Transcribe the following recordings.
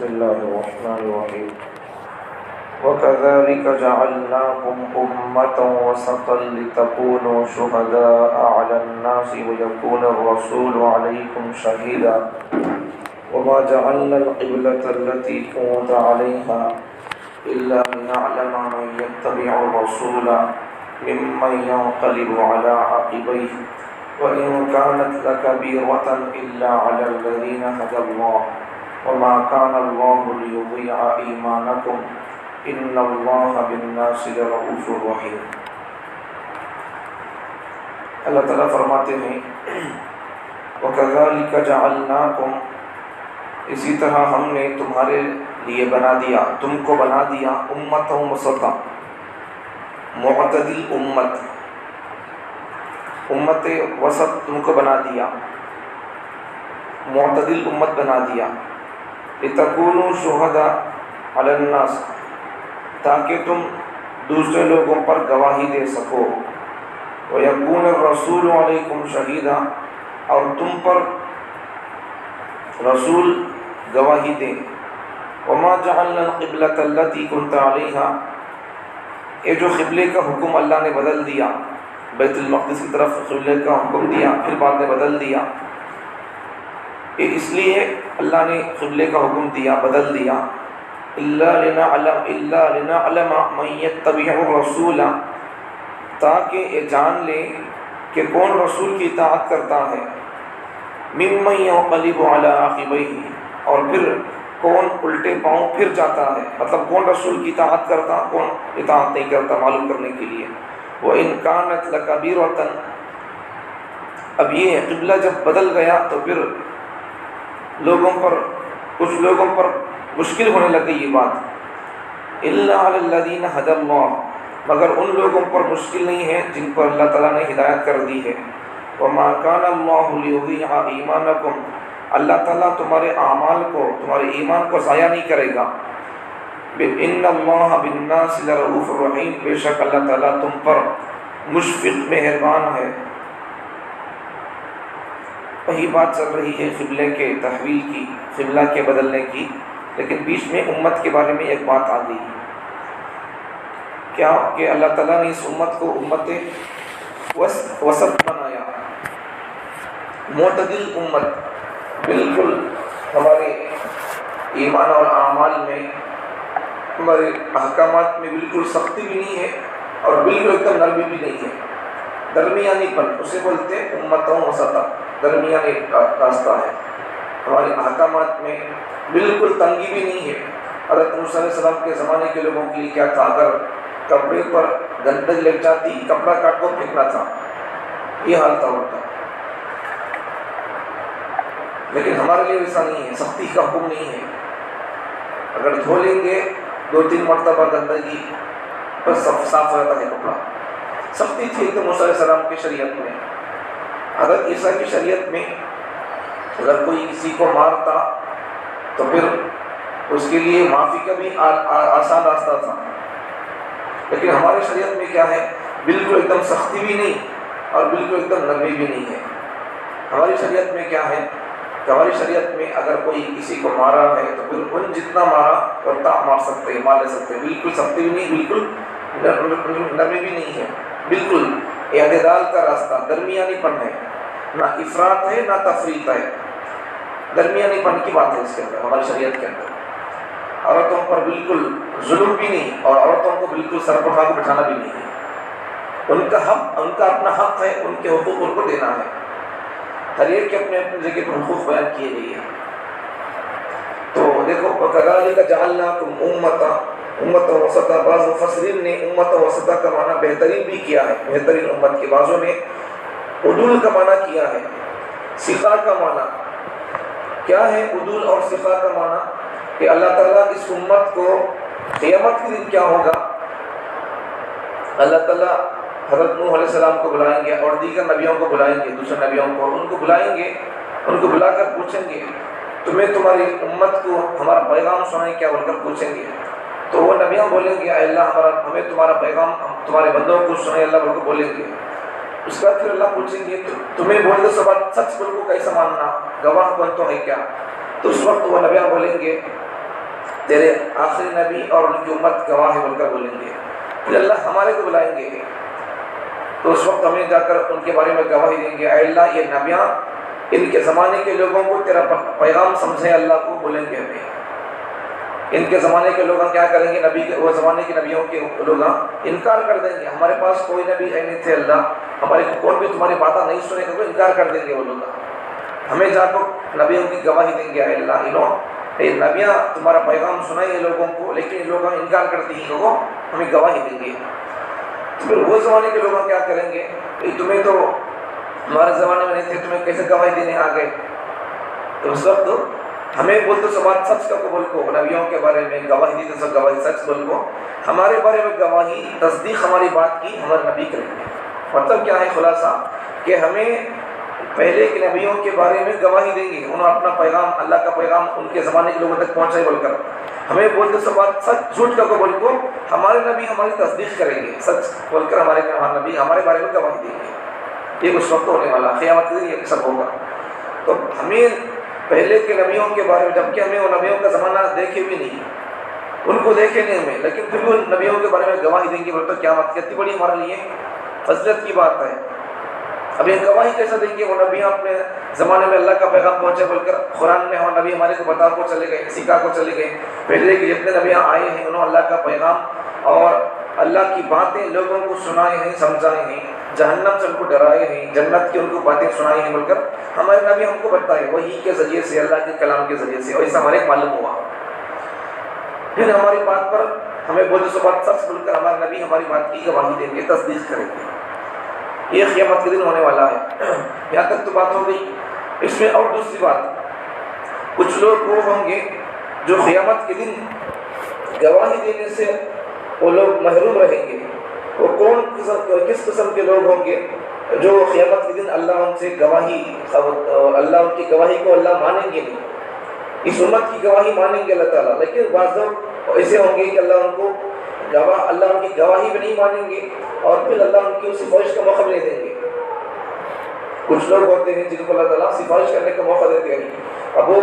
بسم الله الرحمن الرحيم وكذلك جعلناكم أمة وسطا لتكونوا شهداء على الناس ويكون الرسول عليكم شهيدا وما جعلنا القبلة التي كنت عليها إلا لنعلم من يتبع الرسول ممن ينقلب على عقبيه وإن كانت لكبيرة إلا على الذين هدى الله وما كان الله ليضيع إيمانكم إن الله بالناس لرؤوف رحيم۔ اللہ تعالیٰ فرماتے ہیں وَكَذَلِكَ جَعَلْنَاكُمْ، اسی طرح ہم نے تمہارے لیے بنا دیا، تم کو بنا دیا امت وسطا، معتدل امت وسط تم کو بنا دیا، معتدل امت بنا دیا، لِتَكُونُوا شُهَدَاءَ عَلَى النَّاسِ، تاکہ تم دوسرے لوگوں پر گواہی دے سکو، وَيَكُونَ الرَّسُولُ عَلَيْكُمْ شَهِيدًا، اور تم پر رسول گواہی دیں، وَمَا جَعَلْنَا الْقِبْلَةَ الَّتِي كُنْتَ عَلَيْهَا، یہ جو قبلے کا حکم اللہ نے بدل دیا، بیت المقدس کی طرف قبلے کا حکم دیا، پھر بعد میں بدل دیا، یہ اس لیے اللہ نے قبلے کا حکم دیا، بدل دیا، إِلَّا لِنَعْلَمَ مَن يَتَّبِعُ الرَّسُولَ، تاکہ یہ جان لیں کہ کون رسول کی اطاعت کرتا ہے، مِمَّن يَنقَلِبُ عَلَىٰ عَقِبَيْهِ، اور پھر کون الٹے پاؤں پھر جاتا ہے، مطلب کون رسول کی اطاعت کرتا، کون اطاعت نہیں کرتا، معلوم کرنے کے لیے۔ وَإِن كَانَتْ لَكَبِيرَةً، اب یہ قبلہ جب بدل گیا تو پھر کچھ لوگوں پر مشکل ہونے لگی یہ بات، إِلَّا عَلَى الَّذِينَ هَدَى اللَّهُ، مگر ان لوگوں پر مشکل نہیں ہے جن پر اللہ تعالیٰ نے ہدایت کر دی ہے۔ وَمَا كَانَ اللَّهُ لِيُضِيعَ إِيمَانَكُمْ، اللہ تعالیٰ تمہارے اعمال کو، تمہارے ایمان کو ضائع نہیں کرے گا۔ إِنَّ اللَّهَ بِالنَّاسِ لَرَءُوفٌ رَحِيمٌ، بے شک اللہ تعالیٰ تم پر مشفق مہربان ہے۔ وہی بات چل رہی ہے قبلے کے تحویل کی، قبلہ کے بدلنے کی، لیکن بیچ میں امت کے بارے میں ایک بات آ گئی، کیا کہ اللہ تعالیٰ نے اس امت کو امت وسط بنایا، معتدل امت، بالکل ہمارے ایمان اور اعمال میں، ہمارے احکامات میں بالکل سختی بھی نہیں ہے اور بالکل ایک دم نرمی بھی نہیں ہے، درمیانی پن، اسے بولتے ہیں امتوں وسطا، درمیانی راستہ ہے۔ ہمارے احکامات میں بالکل تنگی بھی نہیں ہے۔ حضرت موسیٰ علیہ السلام کے زمانے کے لوگوں کے لیے کیا تھا، اگر کپڑے پر گندگی لگ جاتی کپڑا کاٹ کو پھینکنا تھا، یہ حال تھا ان کا، لیکن ہمارے لیے ایسا نہیں ہے، سختی کا حکم نہیں ہے، اگر دھو لیں گے 2-3 مرتبہ گندگی بس صاف ہو جاتا ہے کپڑا۔ سختی تھی تو موسیٰ علیہ السلام کی شریعت میں۔ حضرت عیسیٰ کی شریعت میں اگر کوئی کسی کو مارتا تو پھر اس کے لیے معافی کا بھی آسان راستہ تھا، لیکن ہماری شریعت میں کیا ہے، بالکل ایک دم سختی بھی نہیں اور بالکل ایک دم نرمی بھی نہیں ہے۔ ہماری شریعت میں کیا ہے کہ ہماری شریعت میں اگر کوئی کسی کو مارا ہے تو پھر ان جتنا مارا اتنا مار سکتے ہیں، مار لے سکتے ہیں، بالکل سختی بھی نہیں، بالکل نرمی بھی نہیں ہے، بالکل اعتدال کا راستہ، درمیانی پن ہے، نہ افراط ہے نہ تفریط ہے، درمیانی پن کی بات ہے اس کے اندر، ہماری شریعت کے اندر۔ عورتوں پر بالکل ظلم بھی نہیں اور عورتوں کو بالکل سر پر اٹھا کے بٹھانا بھی نہیں ہے، ان کا حق، ان کا اپنا حق ہے، ان کے حقوق ان کو دینا ہے، ہر ایک کے اپنے اپنے جگہ پر حقوق بیان کیے گئے ہیں۔ تو دیکھو وَكَذَلِكَ جَعَلْنَاكُمْ امت وسطا، بعض مفسرین نے امت وسطا کا معنی بہترین بھی کیا ہے، بہترین امت کے، بعضوں نے عدول کا معنی کیا ہے، سقا کا معنی کیا ہے، عدول اور سقا کا معنی کہ اللہ تعالیٰ اس امت کو قیامت کے دن کیا ہوگا، اللہ تعالیٰ حضرت نوح علیہ السلام کو بلائیں گے اور دیگر نبیوں کو بلائیں گے، دوسرے نبیوں کو، ان کو بلائیں گے، ان کو بلا کر پوچھیں گے تمہیں تمہاری امت کو ہمارا پیغام سنائیں کیا، بول کر پوچھیں گے، تو وہ نبیوں بولیں گے اے اللہ ہمیں تمہارا پیغام تمہارے بندوں کو سنائے، اللہ بول کو بولیں گے۔ اس کے بعد پھر اللہ پوچھیں گے تمہیں بول دو سب سچ بول کو کیسا ماننا، گواہ بن تو ہے کیا، تو اس وقت وہ نبیان بولیں گے تیرے آخری نبی اور ان کی امت گواہ بول کر بولیں گے. پھر اللہ ہمارے کو بلائیں گے تو اس وقت ہمیں جا کر ان کے بارے میں گواہی دیں گے, اے اللہ یہ نبیاں ان کے زمانے کے لوگوں کو تیرا پیغام سمجھے, اللہ کو بولیں گے ہمیں. ان کے زمانے کے لوگ کیا کریں گے, نبی کے وہ زمانے کے نبیوں کے لوگ انکار کر دیں گے, ہمارے پاس کوئی نبی نہیں تھے اللہ, ہمارے کون بھی تمہاری باتیں نہیں سنے گا, انکار کر دیں گے وہ لوگ. ہمیں جا کر نبیوں کی گواہی دیں گے, اے اللہ یہ نبیاں تمہارا پیغام سنائیں لوگوں کو, لیکن یہ لوگ انکار کرتے ہیں, لوگوں ہمیں گواہی دیں گے. پھر وہ زمانے کے لوگ کیا کریں گے, تمہیں تو ہمارے زمانے میں نہیں تھے, تمہیں کیسے گواہی دینے آ گئے. تو اس وقت ہمیں بولتے سو بات سچ کا قبول کو, نبیوں کے بارے میں گواہی دیتے سو گواہی سچ بول کو, ہمارے بارے میں گواہی تصدیق ہماری بات کی ہمارے نبی کریں گے. مطلب کیا ہے خلاصہ, کہ ہمیں پہلے کے نبیوں کے بارے میں گواہی دیں گے, انہوں نے اپنا پیغام, اللہ کا پیغام ان کے زمانے کے لوگوں تک پہنچائے بول کر. ہمیں بولتے سو بات سچ جھوٹ کا قبول کو, ہمارے نبی ہماری تصدیق کریں گے, سچ بول کر ہمارے نبی ہمارے بارے میں گواہی دیں گے. یہ اس وقت ہونے والا قیامت کے دن یہ سب ہوگا. تو ہمیں پہلے کے نبیوں کے بارے میں, جبکہ ہمیں وہ نبیوں کا زمانہ دیکھے بھی نہیں, ان کو دیکھے نہیں ہمیں, لیکن پھر بھی ان نبیوں کے بارے میں گواہی دیں گے. بولتے قیامت کتنی بڑی ہمارے لیے فضیلت کی بات ہے. اب یہ گواہی کیسے دیں گے, وہ نبیاں اپنے زمانے میں اللہ کا پیغام پہنچے بول کر قرآن میں ہم نبی ہمارے کو بتا کو چلے گئے, سکھا کو چلے گئے. پہلے کے جتنے نبیاں آئے ہیں انہوں اللہ کا پیغام اور اللہ کی باتیں لوگوں کو سنائے ہیں, سمجھائے ہیں, جہنم سے ان کو ڈرائے ہیں, جنت کی ان کو باتیں سنائی ہیں بول کر ہمارے نبی ہم کو بتائے, وہی کے ذریعے سے, اللہ کے کلام کے ذریعے سے, اور ایسا ہمارے معلوم ہوا. پھر ہماری بات پر ہمیں بولتے سو بات سچ بول کر ہمارے نبی ہماری بات کی گواہی دیں گے, تصدیق کریں گے. یہ قیامت کے دن ہونے والا ہے. یہاں تک تو بات ہو گئی. اس میں اور دوسری بات, کچھ لوگ وہ ہوں گے جو قیامت کے دن گواہی دینے سے وہ لوگ محروم رہیں گے. وہ کس قسم کے لوگ ہوں گے جو قیامت کے دن اللہ ان سے گواہی, اللہ ان کی گواہی کو اللہ مانیں گے نہیں. اس امت کی گواہی مانیں گے اللہ تعالیٰ, لیکن بعض لوگ ایسے ہوں گے کہ اللہ ان کو اللہ ان کی گواہی بھی نہیں مانیں گے, اور پھر اللہ ان کی اس سفارش کا موقع بھی نہیں دیں گے. کچھ لوگ ہوتے ہیں جن کو اللہ تعالیٰ سفارش کرنے کا موقع دیتے ہیں. اب وہ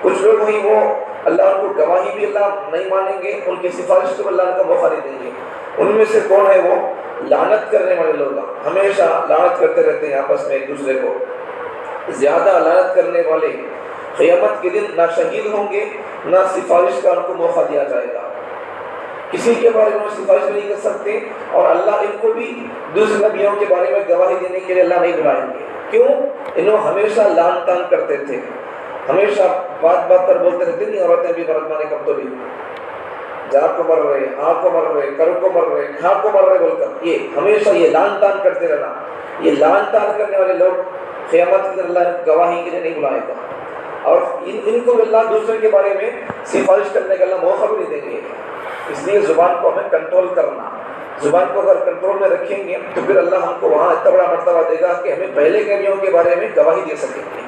کچھ لوگ وہی وہ اللہ ان کو گواہی بھی اللہ نہیں مانیں گے, ان کی سفارش کو اللہ ان کا موقع نہیں دیں گے. ان میں سے کون ہے, وہ لعنت کرنے والے لوگ, ہمیشہ لعنت کرتے رہتے ہیں آپس میں ایک دوسرے کو. زیادہ لعنت کرنے والے قیامت کے دن نہ شہید ہوں گے, نہ سفارش کا ان کو موقع دیا جائے گا. کسی کے بارے میں سفارش بھی نہیں کر سکتے, اور اللہ ان کو بھی دوسرے نبیوں کے بارے میں گواہی دینے کے لیے اللہ نہیں بلائیں گے. کیوں؟ انہوں ہمیشہ لعن تان کرتے تھے, ہمیشہ بات بات پر بولتے رہتے. نہیں عورتیں بھی مرد مانے کب تو بھی جا کو مر رہے, آنکھ کو مر رہے, کر کو مر رہے, کھا کو مر رہے بول کر, یہ ہمیشہ یہ لعن تان کرتے رہنا. یہ لعن تان کرنے والے لوگ قیامت کے دن اللہ گواہی کے لیے نہیں بلائے گا, اور ان کو اللہ دوسرے کے بارے میں سفارش کرنے کا اللہ موقع بھی نہیں دیں گے. اس لیے زبان کو ہمیں کنٹرول کرنا, زبان کو اگر کنٹرول میں رکھیں گے تو پھر اللہ ہم کو وہاں اتنا بڑا مرتبہ دے گا کہ ہمیں پہلے کے نبیوں کے بارے میں گواہی دے سکیں گے.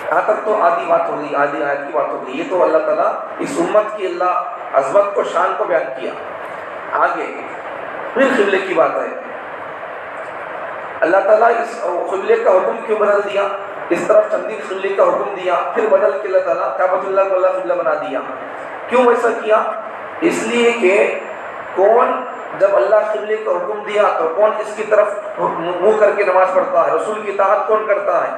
یہاں تک تو آدھی بات ہوگی, آدھی آیت کی بات ہوگی. یہ تو اللہ تعالیٰ اس امت کی اللہ عظمت کو, شان کو بیان کیا. آگے پھر قبلے کی بات ہے. اللہ تعالیٰ اس قبلے کا حکم کیوں بدل دیا, اس طرف چندی قبلے کا حکم دیا, پھر بدل کے اللہ تعالیٰ کعبۃ اللہ کو اللہ قبلہ بنا دیا. کیوں ایسا کیا؟ اس لیے کہ کون جب اللہ قبلے کا حکم دیا تو کون اس کی طرف منہ کر کے نماز پڑھتا ہے, رسول کی اطاعت کون کرتا ہے,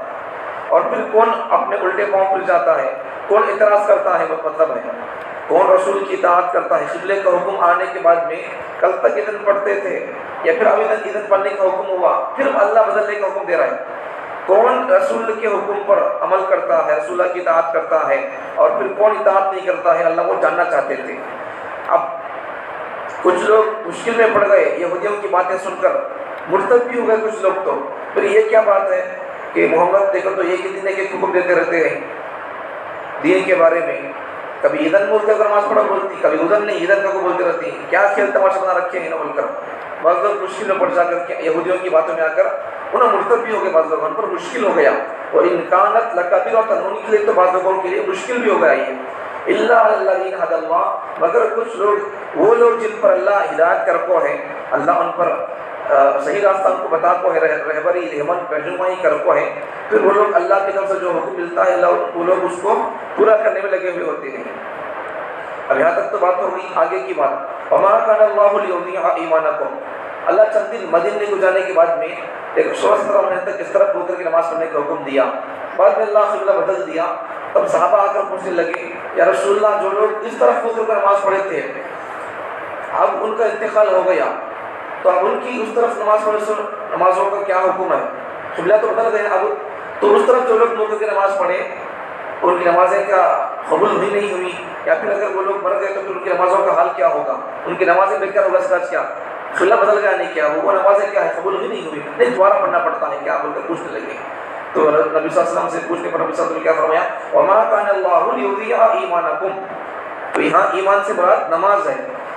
اور پھر کون اپنے الٹے پاؤں پھر جاتا ہے, کون اعتراض کرتا ہے. مطلب ہے کون رسول کی اطاعت کرتا ہے. قبلے کا حکم آنے کے بعد میں کل تک اذن پڑھتے تھے, یا پھر ابھی تک اذن پڑھنے کا حکم ہوا, پھر اللہ بدلنے کا حکم دے رہا ہے. کون رسول کے حکم پر عمل کرتا ہے, رسول کی اطاعت کرتا ہے, اور پھر کون اطاعت نہیں کرتا ہے, اللہ وہ جاننا چاہتے تھے. اب کچھ لوگ مشکل میں پڑ گئے, یہودیوں کی باتیں سن کر مرتد بھی ہو گئے کچھ لوگ. تو پھر یہ کیا بات ہے کہ محمد دیکھو تو ایک ہی دن کے حکم دیتے رہتے ہیں دین کے بارے میں. کبھی ادھر بولتے اگر نماز پڑھا بولتی, کبھی ادھر نہیں, ادھر کا کو بولتے رہتی ہیں. کیا کھیل تماشا بنا رکھے ہیں انہوں بول کر. بعض لوگ مشکل میں پڑ جا کر کے یہودیوں کی باتوں میں آ کر انہیں مرتد بھی ہو گئے. بعض لوگوں پر مشکل ہو گیا, اور امکانت لکبیر اور تنون کے لیے تو بعض لوگوں کے لیے مشکل بھی ہو گیا. یہ اللہ الذین ھدی اللہ, مگر کچھ لوگ وہ لوگ جن پر اللہ ہدایت کرکو ہے, اللہ ان پر صحیح راستہ ان کو بتا کو ہے، رہبری رہنمائی کر کو ہے، پھر وہ لوگ اللہ کی طرف سے جو حکم ملتا ہے اللہ وہ لوگ اس کو پورا کرنے میں لگے ہوئے ہوتے ہیں۔ اب یہاں تک تو بات ہو گئی، آگے کی بات وما کان اللہ لیضیع ایمانکم، اللہ چند دن مدینے کو جانے کے بعد میں ایک 16 مہینے تک اس طرح ہو کر کے نماز پڑھنے کا حکم دیا، بعد میں اللہ قبلہ بدل دیا، تب صحابہ آ کر پوچھنے لگے یا رسول اللہ جو لوگ اس طرف ہو کر نماز پڑھے تھے اب ان کا انتقال ہو گیا تو اب ان کی اس طرف نماز پڑھنے سے نمازوں کا کیا حکم ہے؟ قبلہ تو بدل گئے اب، تو اس طرف جو لوگ ہو کر کے نماز پڑھے ان کی نمازیں کیا قبول ہوئی نہیں ہوئی، یا پھر اگر وہ لوگ مر گئے تو پھر ان کی نمازوں کا حال کیا ہوگا؟ ان کی نمازیں بیکار ہوگا، اس کا کیا قبلہ بدل گیا نہیں کیا وہ نمازیں کیا ہے قبول ہوئی نہیں ہوئی، نہیں دوبارہ پڑھنا پڑتا ہے کیا بول کر پوچھنے لگے۔ تو نبی صلی اللہ علیہ وسلم سے پوچھنے پر نبی صلی اللہ علیہ وسلم نے کیا فرمایا وما کان اللہ لیضیع ایمانکم، تو یہاں ایمان سے مراد نماز ہے،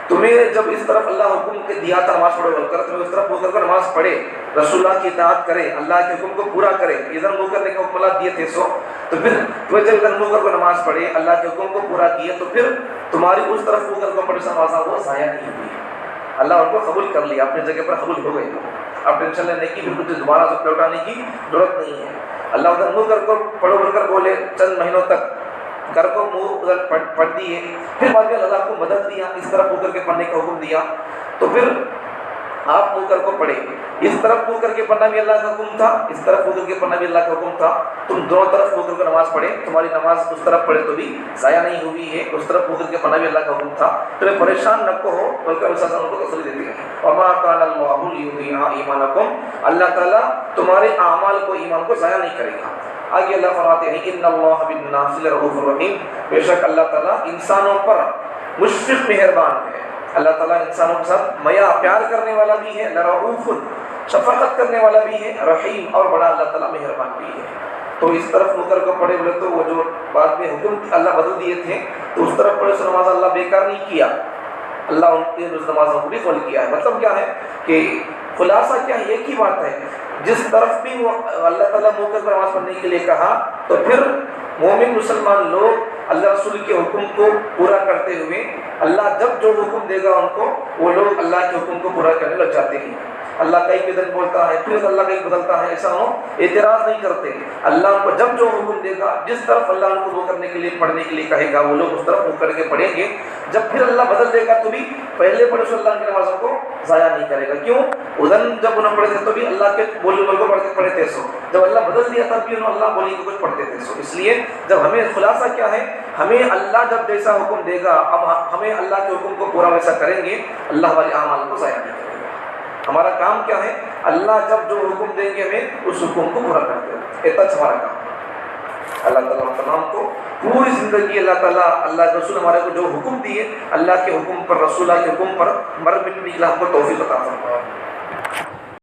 تمہیں جب اس طرف اللہ حکم کے دیا تھا نماز پڑھو بول کر تمہیں اس طرف ہو کر نماز پڑھے، رسول اللہ کی اطاعت کرے، اللہ کے حکم کو پورا کرے، ادھر منہ کرنے کا حکم اللہ دیے تھے سو، تو پھر تمہیں جب ادھر منہ کر کو نماز پڑھے اللہ کے حکم کو پورا کیے تو پھر تمہاری اس طرف منہ کر کو پڑھی نماز وہ ضائع نہیں ہوئی، اللہ ان کو قبول کر لیا، اپنی جگہ پر قبول ہو گئے، اب ٹینشن لینے کی بالکل دوبارہ سے لوٹانے کی ضرورت نہیں ہے۔ اللہ ادھر منہ کر کو پڑھو بول کر بولے چند مہینوں تک گھر کو منہ ادھر پڑھ دیے، پھر بعد میں اللہ کو مدد دیا اس طرف ہو کر کے پڑھنے کا حکم دیا، تو پھر آپ منہ کر کو پڑھے، اس طرف منہ کر کے پڑھنا بھی اللہ کا حکم تھا، اس طرف منہ کر کے پڑھنا بھی اللہ کا حکم تھا، تم دونوں طرف منہ کر کے نماز پڑھے، تمہاری نماز اس طرف پڑھے تو بھی ضائع نہیں ہوئی ہے، اس طرف منہ کر کے پڑھنا بھی اللہ کا حکم تھا، تمہیں پریشان نہ کو بلکہ اللہ ان کو تسلی دیتے ہیں وما کان اللہ لیضیع ایمانکم، اللہ تعالیٰ تمہارے اعمال کو ایمان کو ضائع نہیں کرے گا۔ آگے اللہ فرماتے ہیں ان اللہ بالناس لرؤوف رحیم، بے شک اللہ تعالیٰ انسانوں پر مشفق مہربان ہے، اللہ تعالیٰ انسانوں کے ساتھ میا پیار کرنے والا بھی ہے، لرؤوف شفقت کرنے والا بھی ہے، رحیم اور بڑا اللہ تعالیٰ مہربان بھی ہے۔ تو اس طرف مکر کو پڑھے بولے تو وہ جو بعد میں حکم اللہ بدل دیے تھے تو اس طرف پڑھے سو نماز اللہ بیکار نہیں کیا، اللہ ان کی اس نمازوں کو بھی قبول کیا ہے۔ مطلب کیا ہے کہ خلاصہ کیا ہے، ایک ہی بات ہے، جس طرف بھی وہ اللہ تعالیٰ مکر کو نماز پڑھنے کے لیے کہا تو پھر مومن مسلمان لوگ اللہ رسول کے حکم کو پورا کرتے ہوئے اللہ جب جو حکم دے گا ان کو وہ لوگ اللہ کے حکم کو پورا کرنے لگ جاتے ہیں۔ اللہ کئی بدن بولتا ہے پھر اللہ کئی بدلتا ہے، ایسا ہو اعتراض نہیں کرتے، اللہ ان کو جب جو حکم دے گا جس طرف اللہ ان کو وہ کرنے کے لیے پڑھنے کے لیے کہے گا وہ لوگ اس طرف وہ کر کے پڑھیں گے، جب پھر اللہ بدل دے گا تو بھی پہلے پڑھے سو اللہ کی نمازوں کو ضائع نہیں کرے گا۔ کیوں؟ ادھر جب انہوں پڑھے تھے تو بھی اللہ کے بولنے والوں کو پڑھتے تھے سو، جب اللہ بدل دیا تب بھی انہوں اللہ بولی کو کچھ پڑھتے تھے سو، اس لیے جب ہمیں خلاصہ کیا ہے، ہمیں اللہ جب جیسا حکم دے گا اب ہمیں اللہ کے حکم کو پورا ویسا کریں گے، اللہ ہمارے اعمال کو ضائع نہیں کرے گا۔ ہمارا کام کیا ہے، اللہ جب جو حکم دیں گے ہمیں اس حکم کو پورا کر دیں، اتنا ہمارا کام۔ اللہ تعالیٰ تمام کو پوری زندگی اللہ تعالیٰ اللہ کے رسول ہمارے کو جو حکم دیے اللہ کے حکم پر، رسول اللہ کے حکم پر مر مٹنے کے لیے ہم کو توفیق عطا فرمائے۔